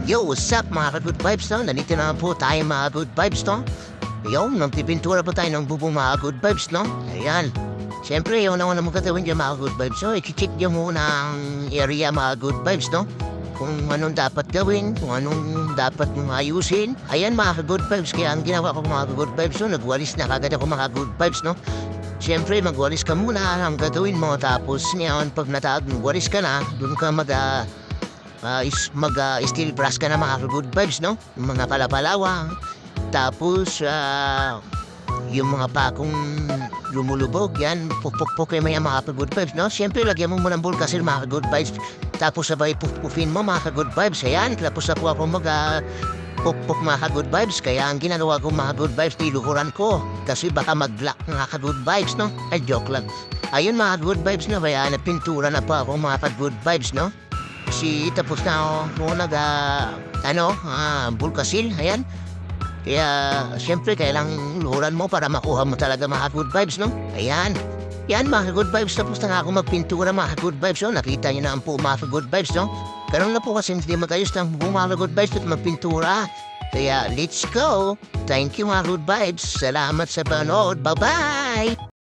Yo, what's up mga ka-good vibes no? Nandito naman po tayo mga good vibes no? Yo, nagpipintura po tayo ng bubong mga good vibes no? Ayan. Siyempre, yun ang naman katawin dyan mga good vibes. So, i-check nyo muna ang area mga good vibes no? Kung anong dapat gawin, kung anong dapat mong ayusin. Ayan mga ka-good vibes, kaya ang ginawa ko mga good vibes no? Nagwalis na kagad ako mga good vibes no? Siyempre, magwalis ka muna ang gagawin mo. Tapos ngayon, pag magwalis ka na, dun ka steel brush ka na mga good vibes, no? Yung mga palapalawang. Tapos, yung mga pakong lumulubog, yan, pukpuk kayo mga good vibes, no? Siyempre, lagyan mo muna ng bulkasil mga good vibes. Tapos, sabay pupufin mo mga good vibes. Ayan, tapos na po ako pukpuk mga good vibes. Kaya ang ginagawa ko mga good vibes, niluhuran ko. Kasi baka mag-block mga good vibes, no? Ay, joke lang. Ayun mga good vibes na, kaya napintura na po ako mga good vibes, no? Kasi tapos na ako kung bulkasil, ayan. Kaya, siyempre, kailang luhuran mo para makuha mo talaga mga good vibes, no? Ayan. Yan, mga good vibes. Tapos na nga ako magpintura, mga good vibes, no? Nakita niyo na ang po, mga good vibes, no? Ganun na po kasi hindi magayos ng mga good vibes at magpintura. Kaya, let's go. Thank you, mga good vibes. Salamat sa panood. Bye-bye!